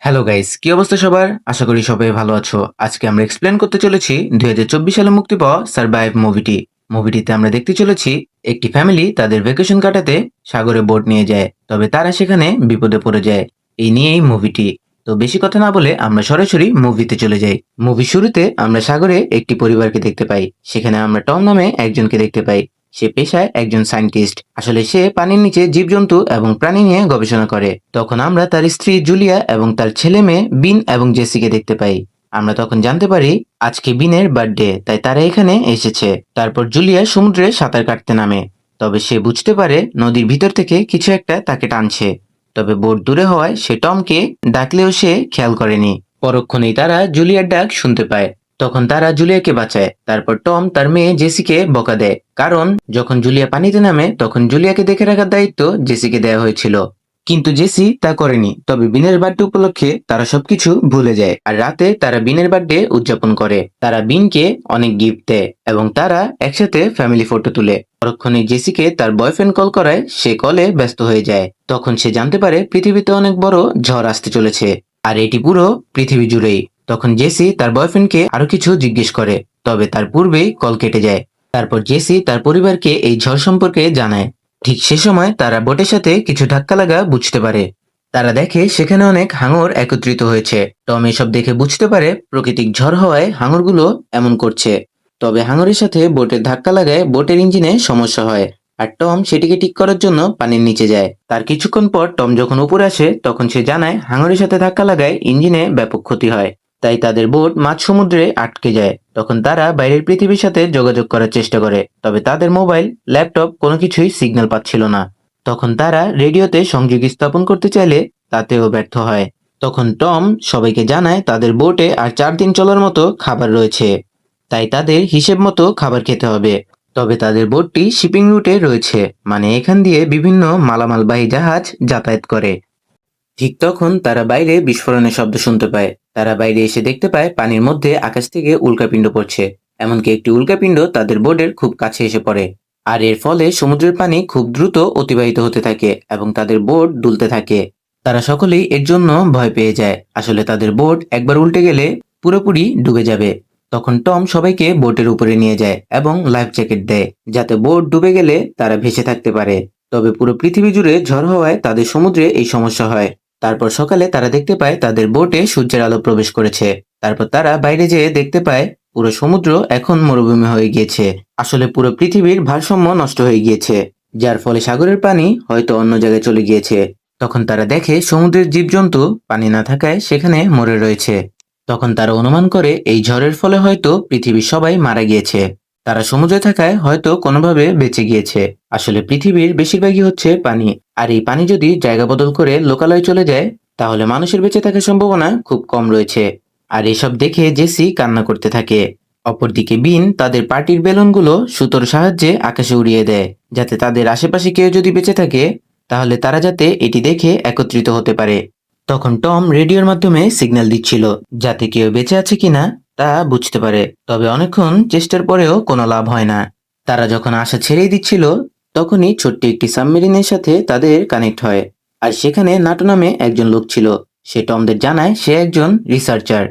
Hello guys, কি অবস্থা সবার? আশা করি সবাই ভালো আছো। আজকে আমরা এক্সপ্লেন করতে চলেছি 2024 সালে মুক্তি পাওয়া সারভাইভ মুভিটি। মুভিটিতে আমরা দেখতে চলেছি একটি ফ্যামিলি তাদের ভ্যাকেশন কাটাতে সাগরে বোট নিয়ে যায়। তবে তারা সেখানে বিপদে পড়ে যায়। এই নিয়েই মুভিটি। তো বেশি কথা না বলে আমরা সরাসরি মুভিতে চলে যাই। মুভি শুরুতে আমরা সাগরে একটি পরিবারকে দেখতে পাই। সেখানে আমরা টম নামে একজনকে দেখতে পাই। সে পেশায় একজন সায়েন্টিস্ট। আসলে সে পানির নিচে জীবজন্তু এবং প্রাণী নিয়ে গবেষণা করে। তখন আমরা তার স্ত্রী জুলিয়া এবং তার ছেলে মেয়ে বিন এবং জেসিকে দেখতে পাই। আমরা তখন জানতে পারি আজকে বিনের বার্থডে, তাই তারা এখানে এসেছে। তারপর জুলিয়া সমুদ্রে সাঁতার কাটতে নামে। তবে সে বুঝতে পারে নদীর ভিতর থেকে কিছু একটা তাকে টানছে। তবে বোট দূরে হওয়ায় সে টমকে ডাকলেও সে খেয়াল করেনি। পরক্ষণেই তারা জুলিয়ার ডাক শুনতে পায়। তখন তারা জুলিয়াকে বাঁচায়। তারপর টম তার মেয়ে জেসিকে বকা দেয়, কারণ যখন জুলিয়া পানিতে নামে তখন জুলিয়াকে দেখে রাখার দায়িত্ব জেসিকে দেওয়া হয়েছিল। কিন্তু জেসি তা করেনি। তবে বিনের বার্থডে উপলক্ষে তারা সবকিছু ভুলে যায় আর রাতে তারা বিনের বার্থডে উদযাপন করে। তারা বিনকে অনেক গিফট দেয় এবং তারা একসাথে ফ্যামিলি ফটো তুলে। পরক্ষণে জেসিকে তার বয়ফ্রেন্ড কল করায় সে কলে ব্যস্ত হয়ে যায়। তখন সে জানতে পারে পৃথিবীতে অনেক বড় ঝড় আসতে চলেছে আর এটি পুরো পৃথিবী জুড়েই। তখন জেসি তার বয়ফ্রেন্ডকে আরো কিছু জিজ্ঞেস করে, তবে তার পূর্বেই কল কেটে যায়। তারপর জেসি তার পরিবারকে এই ঝড় সম্পর্কে জানায়। ঠিক সে সময় তারা বোটের সাথে কিছু ধাক্কা লাগা বুঝতে পারে। তারা দেখে সেখানে অনেক হাঙর একত্রিত হয়েছে। টম এসব দেখে বুঝতে পারে প্রাকৃতিক ঝড় হওয়ায় হাঙরগুলো এমন করছে। তবে হাঙরের সাথে বোটের ধাক্কা লাগায় বোটের ইঞ্জিনে সমস্যা হয় আর টম সেটিকে ঠিক করার জন্য পানির নিচে যায়। তার কিছুক্ষণ পর টম যখন উপরে আসে তখন সে জানায় হাঙরের সাথে ধাক্কা লাগায় ইঞ্জিনে ব্যাপক ক্ষতি হয়। তাই তাদের বোট মাঝ সমুদ্রে আটকে যায়। তখন তারা বাইরের পৃথিবীর সাথে যোগাযোগ করার চেষ্টা করে, তবে তাদের মোবাইল, ল্যাপটপ কোনো কিছুই সিগন্যাল পাচ্ছিল না। তখন তারা রেডিওতে সংযোগ স্থাপন করতে চাইলে তাতেও ব্যর্থ হয়। তখন টম সবাইকে জানায় তাদের বোটে আর 4 দিন চলার মতো খাবার রয়েছে, তাই তাদের হিসেব মতো খাবার খেতে হবে। তবে তাদের বোটটি শিপিং রুটে রয়েছে, মানে এখান দিয়ে বিভিন্ন মালামালবাহী জাহাজ যাতায়াত করে। ঠিক তখন তারা বাইরে বিস্ফোরণের শব্দ শুনতে পায়। তারা বাইরে এসে দেখতে পায় পানির মধ্যে আকাশ থেকে উল্কাপিণ্ড পড়ছে। এমনকি একটি উল্কাপিণ্ড তাদের বোর্ডের খুব কাছে এসে পড়ে। আর এর ফলে সমুদ্রের পানি খুব দ্রুত অতিবাহিত হতে থাকে এবং তাদের বোট দুলতে থাকে। তারা সকলেই এর জন্য ভয় পেয়ে যায়। আসলে তাদের বোট একবার উল্টে গেলে পুরোপুরি ডুবে যাবে। তখন টম সবাইকে বোটের উপরে নিয়ে যায় এবং লাইফ জ্যাকেট দেয়, যাতে বোট ডুবে গেলে তারা ভেসে থাকতে পারে। তবে পুরো পৃথিবী জুড়ে ঝড় হওয়ায় তাদের সমুদ্রে এই সমস্যা হয়। তারপর সকালে তারা দেখতে পায় তাদের বোটে সূর্যের আলো প্রবেশ করেছে। তারপর তারা বাইরে যেয়ে দেখতে পায় পুরো সমুদ্র এখন মরুভূমি হয়ে গিয়েছে। আসলে পুরো পৃথিবীর ভারসাম্য নষ্ট হয়ে গিয়েছে, যার ফলে সাগরের পানি হয়তো অন্য জায়গায় চলে গিয়েছে। তখন তারা দেখে সমুদ্রের জীবজন্তু পানি না থাকায় সেখানে মরে রয়েছে। তখন তারা অনুমান করে এই ঝড়ের ফলে হয়তো পৃথিবীর সবাই মারা গিয়েছে। তারা সমুদ্রে থাকায় হয়তো কোনোভাবে বেঁচে গিয়েছে। আসলে পৃথিবীর বেশিরভাগই হচ্ছে পানি, আর এই পানি যদি জায়গা বদল করে লোকালয়ে চলে যায় তাহলে মানুষের বেঁচে থাকার সম্ভাবনা খুব কম রয়েছে। আর এসব দেখে জেসি কান্না করতে থাকে। অপরদিকে বিন তাদের পার্টির বেলুনগুলো সুতোর সাহায্যে আকাশে উড়িয়ে দেয়, যাতে তাদের আশেপাশে কেউ যদি বেঁচে থাকে তাহলে তারা যাতে এটি দেখে একত্রিত হতে পারে। তখন টম রেডিওর মাধ্যমে সিগন্যাল দিচ্ছিল, যাতে কেউ বেঁচে আছে কিনা তা বুঝতে পারে। তবে অনেকক্ষণ চেষ্টার পরেও কোনো লাভ হয় না। তারা যখন আশা ছেড়েই দিচ্ছিল তখনই ছোট্ট একটি সাবমেরিনের সাথে তাদের কানেক্ট হয়। আর সেখানে নাটো নামে একজন লোক ছিল। সে টমদের জানায় সে একজন রিসার্চার।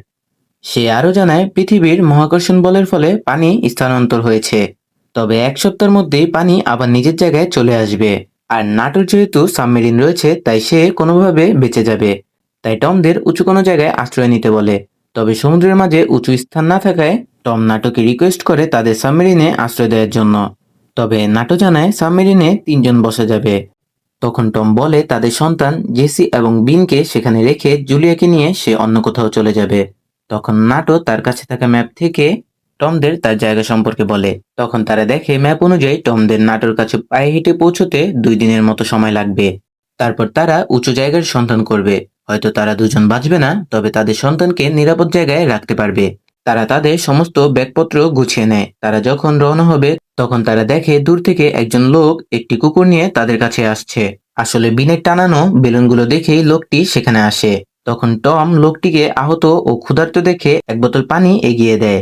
সে আরও জানায় পৃথিবীর মহাকর্ষণ বলের ফলে পানি স্থানান্তর হয়েছে, তবে 1 সপ্তাহের মধ্যেই পানি আবার নিজের জায়গায় চলে আসবে। আর নাটোর যেহেতু সাবমেরিন রয়েছে তাই সে কোনোভাবে বেঁচে যাবে। তাই টমদের উঁচু কোনো জায়গায় আশ্রয় নিতে বলে। তবে সমুদ্রের মাঝে উঁচু স্থান না থাকায় টম নাটোকে রিকোয়েস্ট করে তাদের সাবমেরিনে আশ্রয় দেওয়ার জন্য। তবে নাটো জানায় সাবমেরিনে 3 জন বসা যাবে। তখন টম বলে তাদের সন্তান জেসি এবং বিনকে সেখানে রেখে জুলিয়াকে নিয়ে সে অন্য কোথাও চলে যাবে। তখন নাটো তার কাছে থাকা ম্যাপ থেকে টমদের তার জায়গা সম্পর্কে বলে। তখন তারা দেখে ম্যাপ অনুযায়ী টমদের নাটোর কাছে পায়ে হেঁটে পৌঁছতে 2 দিনের মতো সময় লাগবে। তারপর তারা উঁচু জায়গার সন্ধান করবে। হয়তো তারা দুজন বাঁচবে না, তবে তাদের সন্তানকে নিরাপদ জায়গায় রাখতে পারবে। তারা তাদের সমস্ত ব্যাগপত্র গুছিয়ে নেয়। তারা যখন রওনা হবে তখন তারা দেখে দূর থেকে একজন লোক একটি কুকুর নিয়ে তাদের কাছে আসছে। আসলে বিনের টানানো বেলুনগুলো দেখেই লোকটি সেখানে আসে। তখন টম লোকটিকে আহত ও ক্ষুধার্ত দেখে এক বোতল পানি এগিয়ে দেয়।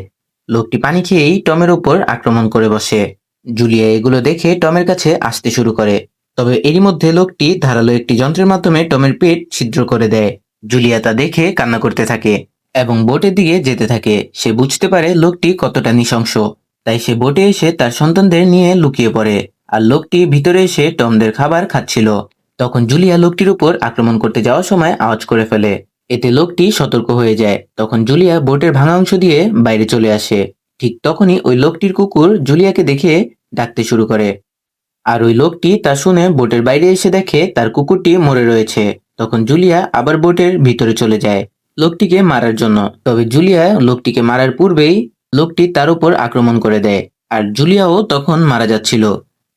লোকটি পানি খেয়েই টমের উপর আক্রমণ করে বসে। জুলিয়া এগুলো দেখে টমের কাছে আসতে শুরু করে। তবে এরই মধ্যে লোকটি ধারালো একটি যন্ত্রের মাধ্যমে টমের পেট ছিদ্র করে দেয়, জুলিয়া তা দেখে কান্না করতে থাকে এবং বোটের দিকে যেতে থাকে। সে বুঝতে পারে লোকটি কতটা নৃশংস, তাই সে বোটে এসে তার সন্তানদের নিয়ে লুকিয়ে পড়ে। আর লোকটি ভিতরে এসে টমদের খাবার খাচ্ছিল। তখন জুলিয়া লোকটির উপর আক্রমণ করতে যাওয়ার সময় আওয়াজ করে ফেলে। এতে লোকটি সতর্ক হয়ে যায়। তখন জুলিয়া বোটের ভাঙা অংশ দিয়ে বাইরে চলে আসে। ঠিক তখনই ওই লোকটির কুকুর জুলিয়াকে দেখে ডাকতে শুরু করে। আর ওই লোকটি তা শুনে বোটের বাইরে এসে দেখে তার কুকুরটি মরে রয়েছে। তখন জুলিয়া আবার বোটের ভিতরে চলে যায় লোকটিকে মারার জন্য। তবে জুলিয়া লোকটিকে মারার পূর্বেই লোকটি তার উপর আক্রমণ করে দেয়। আর জুলিয়াও তখন মারা যাচ্ছিল।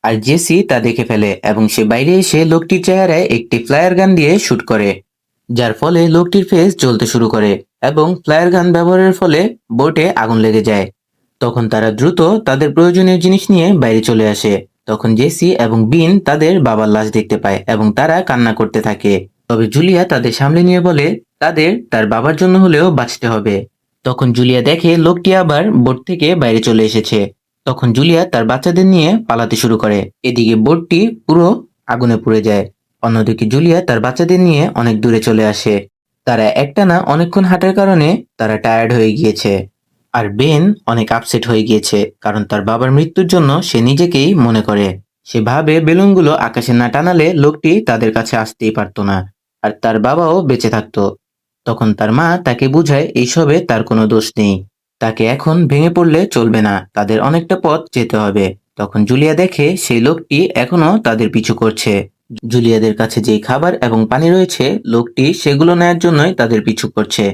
আর জেসি তা দেখে ফেলে এবং সে বাইরে এসে লোকটির চেহারায় একটি ফ্লায়ার গান দিয়ে শুট করে, যার ফলে লোকটির ফেস জ্বলতে শুরু করে এবং ফ্লায়ার গান ব্যবহারের ফলে বোটে আগুন লেগে যায়। তখন তারা দ্রুত তাদের প্রয়োজনীয় জিনিস নিয়ে বাইরে চলে আসে। তখন জেসি এবং বিন তাদের বাবার লাশ দেখতে পায় এবং তারা কান্না করতে থাকে। তবে জুলিয়া তাদের সামলে নিয়ে বলে তাদের তার বাবার জন্য হলেও বাঁচতে হবে। তখন জুলিয়া দেখে লোকটি আবার বোট থেকে বাইরে চলে এসেছে। তখন জুলিয়া তার বাচ্চাদের নিয়ে পালাতে শুরু করে। এদিকে বোটটি পুরো আগুনে পুড়ে যায়। অন্যদিকে জুলিয়া তার বাচ্চাদের নিয়ে অনেক দূরে চলে আসে। তারা একটানা অনেকক্ষণ হাঁটার কারণে তারা টায়ার্ড হয়ে গিয়েছে। আর বেন অনেক আপসেট হয়ে গিয়েছে, কারণ তার বাবার মৃত্যুর জন্য সে নিজেকেই মনে করে। সে ভাবে বেলুনগুলো আকাশে না টানালে লোকটি তাদের কাছে আসতেই পারতো না, আর তার বাবাও বেঁচে থাকতো। তখন তার মা তাকে বুঝায় এইসবে তার কোনো দোষ নেই, তাকে এখন ভেঙে পড়লে চলবে না, তাদের অনেকটা পথ যেতে হবে। তখন জুলিয়া দেখে সেই লোকটি এখনো তাদের পিছু করছে। জুলিয়াদের কাছে যেই খাবার এবং পানি রয়েছে লোকটি সেগুলো নেয়ার জন্যই তাদের পিছু করছে।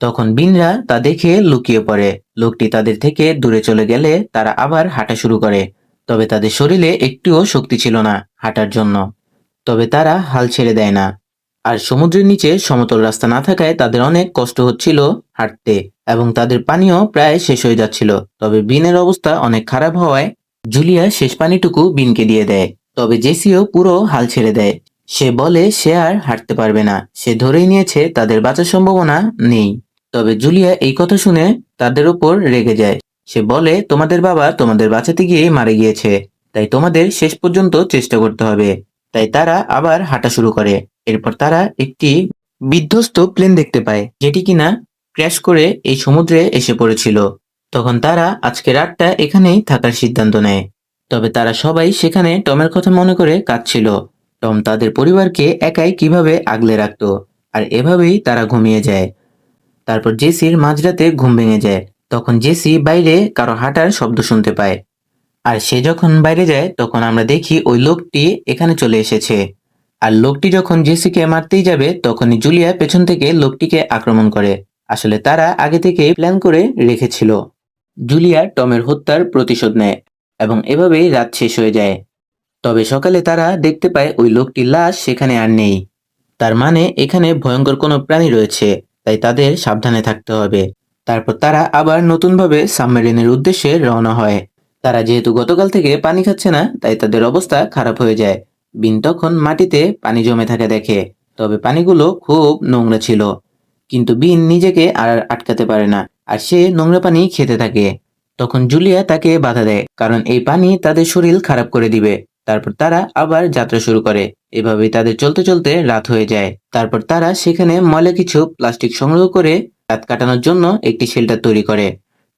তখন বিনরা তা দেখে লুকিয়ে পড়ে। লোকটি তাদের থেকে দূরে চলে গেলে তারা আবার হাঁটা শুরু করে। তবে তাদের শরীরে একটুও শক্তি ছিল না হাঁটার জন্য। তবে তারা হাল ছেড়ে দেয় না। আর সমুদ্রের নিচে সমতল রাস্তা না থাকায় তাদের অনেক কষ্ট হচ্ছিল হাঁটতে এবং তাদের পানিও প্রায় শেষ হয়ে যাচ্ছিল। তবে বিনের অবস্থা অনেক খারাপ হওয়ায় জুলিয়া শেষ পানিটুকু বিনকে দিয়ে দেয়। তবে জেসিও পুরো হাল ছেড়ে দেয়। সে বলে সে আর হাঁটতে পারবে না, সে ধরেই নিয়েছে তাদের বাঁচার সম্ভাবনা নেই। তবে জুলিয়া এই কথা শুনে তাদের উপর রেগে যায়। সে বলে তোমাদের বাবা তোমাদের বাঁচাতে গিয়ে মারা গিয়েছে, তাই তোমাদের শেষ পর্যন্ত চেষ্টা করতে হবে। তাই তারা আবার হাঁটা শুরু করে। এরপর তারা একটি বিধ্বস্ত প্লেন দেখতে পায়, যেটি কিনা ক্র্যাশ করে এই সমুদ্রে এসে পড়েছিল। তখন তারা আজকে রাতটা এখানেই থাকার সিদ্ধান্ত নেয়। তবে তারা সবাই সেখানে টমের কথা মনে করে কাঁদছিল। টম তাদের পরিবারকে একাই কিভাবে আগলে রাখতো, আর এভাবেই তারা ঘুমিয়ে যায়। তারপর জেসির মাঝরাতে ঘুম ভেঙে যায়। তখন জেসি বাইরে কারো হাঁটার শব্দ শুনতে পায়। আর সে যখন বাইরে যায় তখন আমরা দেখি ওই লোকটি এখানে চলে এসেছে। আর লোকটি যখন জেসিকে মারতেই যাবে তখনই জুলিয়া পেছন থেকে লোকটিকে আক্রমণ করে। আসলে তারা আগে থেকেই প্ল্যান করে রেখেছিল। জুলিয়া টমের হত্যার প্রতিশোধ নেয় এবং এভাবেই রাত শেষ হয়ে যায়। তবে সকালে তারা দেখতে পায় ওই লোকটির লাশ সেখানে আর নেই। তার মানে এখানে ভয়ঙ্কর কোনো প্রাণী রয়েছে, তাই তাদের সাবধানে থাকতে হবে। তারপর তারা আবার নতুনভাবে সাবমেরিনের উদ্দেশ্যে রওনা হয়। তারা যেহেতু গতকাল থেকে পানি খাচ্ছে না, তাই তাদের অবস্থা খারাপ হয়ে যায়। বিন তখন মাটিতে পানি জমে থাকে দেখে, তবে পানিগুলো খুব নোংরা ছিল। কিন্তু বিন নিজেকে আর আটকাতে পারে না, আর সে নোংরা পানি খেতে থাকে। তখন জুলিয়া তাকে বাধা দেয়, কারণ এই পানি তাদের শরীর খারাপ করে দিবে। তারপর তারা আবার যাত্রা শুরু করে। এভাবেই তাদের চলতে চলতে রাত হয়ে যায়। তারপর তারা সেখানে ময়লা কিছু প্লাস্টিক সংগ্রহ করে রাত কাটানোর জন্য একটি শেল্টার তৈরি করে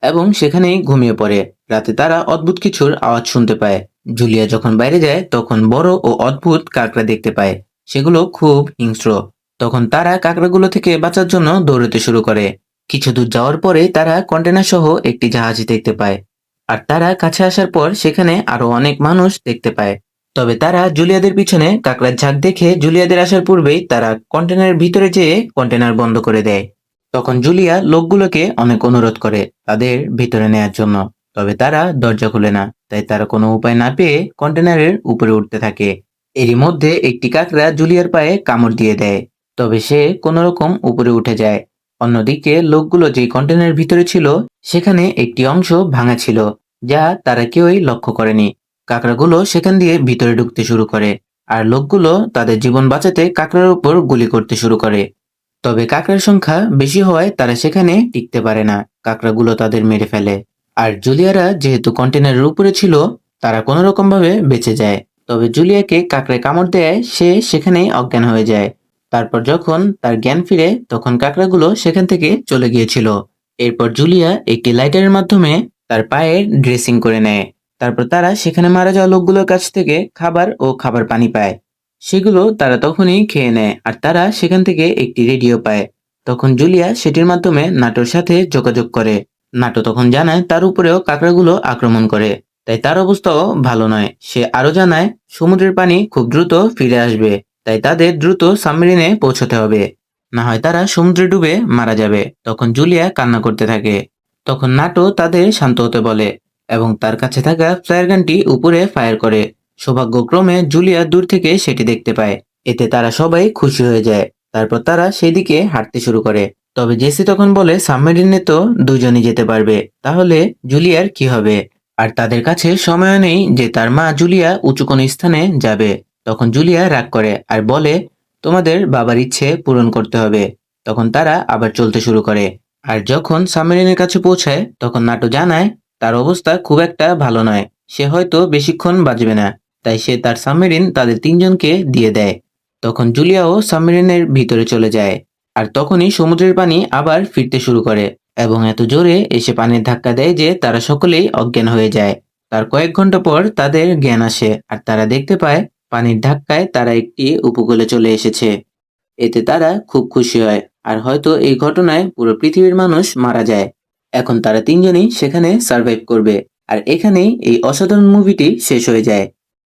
এবং সেখানেই ঘুমিয়ে পড়ে। রাতে তারা অদ্ভুত কিছুর আওয়াজ শুনতে পায়। জুলিয়া যখন বাইরে যায় তখন বড় ও অদ্ভুত কাকড়া দেখতে পায়। সেগুলো খুব হিংস্র। তখন তারা কাকড়াগুলো থেকে বাঁচার জন্য দৌড়তে শুরু করে। কিছু দূর যাওয়ার পরে তারা কন্টেনার সহ একটি জাহাজ দেখতে পায়। আর তারা কাছে আসার পর সেখানে আরো অনেক মানুষ দেখতে পায়। তবে তারা জুলিয়াদের পিছনে কাকড়ার ঝাঁক দেখে জুলিয়াদের আসার পূর্বেই তারা কন্টেনারের ভিতরে যেয়ে কন্টেনার বন্ধ করে দেয়। তখন জুলিয়া লোকগুলোকে অনেক অনুরোধ করে তাদের ভিতরে নেয়ার জন্য। তবে তারা দরজা খুলে না, তাই তারা কোনো উপায় না পেয়ে কন্টেনারের উপরে উঠতে থাকে। এরই মধ্যে একটি কাকড়া জুলিয়ার পায়ে কামড় দিয়ে দেয়। তবে সে কোনো রকম উপরে উঠে যায়। অন্যদিকে লোকগুলো যে কন্টেনারের ভিতরে ছিল সেখানে একটি অংশ ভাঙা ছিল, যা তারা কেউই লক্ষ্য করেনি। কাকড়াগুলো সেখান দিয়ে ভিতরে ঢুকতে শুরু করে, আর লোকগুলো তাদের জীবন বাঁচাতে কাকড়ার উপর গুলি করতে শুরু করে। তবে কাকড়ার সংখ্যা বেশি হওয়ায় তারা সেখানে টিকতে পারে না। কাকড়াগুলো তাদের মেরে ফেলে। আর জুলিয়ারা যেহেতু কন্টেনারের উপরে ছিল, তারা কোনো রকম ভাবে বেঁচে যায়। তবে জুলিয়াকে কাকড়ায় কামড় দেয়, সে সেখানেই অজ্ঞান হয়ে যায়। তারপর যখন তার জ্ঞান ফিরে তখন কাঁকড়াগুলো সেখান থেকে চলে গিয়েছিল। এরপর জুলিয়া একটি লাইটারের মাধ্যমে তার পায়ের ড্রেসিং করে নেয়। তারপর তারা সেখানে মারা যাওয়া লোকগুলোর কাছ থেকে খাবার ও খাবার পানি পায়। সেগুলো তারা তখনই খেয়ে নেয় আর তারা সেখান থেকে একটি রেডিও পায়। তখন জুলিয়া সেটির মাধ্যমে নাটোর সাথে যোগাযোগ করে। নাটো তখন জানায় তার উপরেও কাঁকড়াগুলো আক্রমণ করে, তাই তার অবস্থাও ভালো নয়। সে আরো জানায় সমুদ্রের পানি খুব দ্রুত ফিরে আসবে, তাই তাদের দ্রুত সাবমেরিনে পৌঁছতে হবে, না হয় তারা সমুদ্রে ডুবে মারা যাবে। তখন জুলিয়া কান্না করতে থাকে। তখন নাটো তাদের শান্ত হতে বলে এবং তার কাছে থাকা ফ্লায়ার গানটি উপরে ফায়ার করে। সৌভাগ্যক্রমে জুলিয়া দূর থেকে সেটি দেখতে পায়। এতে তারা সবাই খুশি হয়ে যায়। তারপর তারা সেদিকে হাঁটতে শুরু করে। তবে জেসি তখন বলে সাবমেরিনে তো দুজনই যেতে পারবে, তাহলে জুলিয়ার কি হবে? আর তাদের কাছে সময়ও নেই যে তার মা জুলিয়া উঁচু কোনো স্থানে যাবে। তখন জুলিয়া রাগ করে আর বলে তোমাদের বাবার ইচ্ছে পূরণ করতে হবে। তখন তারা আবার চলতে শুরু করে। আর যখন সাবমেরিনের কাছে পৌঁছায় তখন নাটো জানায় তার অবস্থা খুব একটা ভালো নয়, সে হয়তো বেশিক্ষণ বাঁচবে না। তাই সে তার সাবমেরিন তাদের তিনজনকে দিয়ে দেয়। তখন জুলিয়াও সাবমেরিনের ভিতরে চলে যায়। আর তখনই সমুদ্রের পানি আবার ফিরতে শুরু করে এবং এত জোরে এসে পানির ধাক্কা দেয় যে তারা সকলেই অজ্ঞান হয়ে যায়। তার কয়েক ঘন্টা পর তাদের জ্ঞান আসে আর তারা দেখতে পায় পানির ধাক্কায় তারা একটি উপকূলে চলে এসেছে। এতে তারা খুব খুশি হয় আর হয়তো এই ঘটনায় পুরো পৃথিবীর মানুষ মারা যায়। এখন তারা তিনজনই সেখানে সার্ভাইভ করবে। আর এখানেই এই অসাধারণ মুভিটি শেষ হয়ে যায়।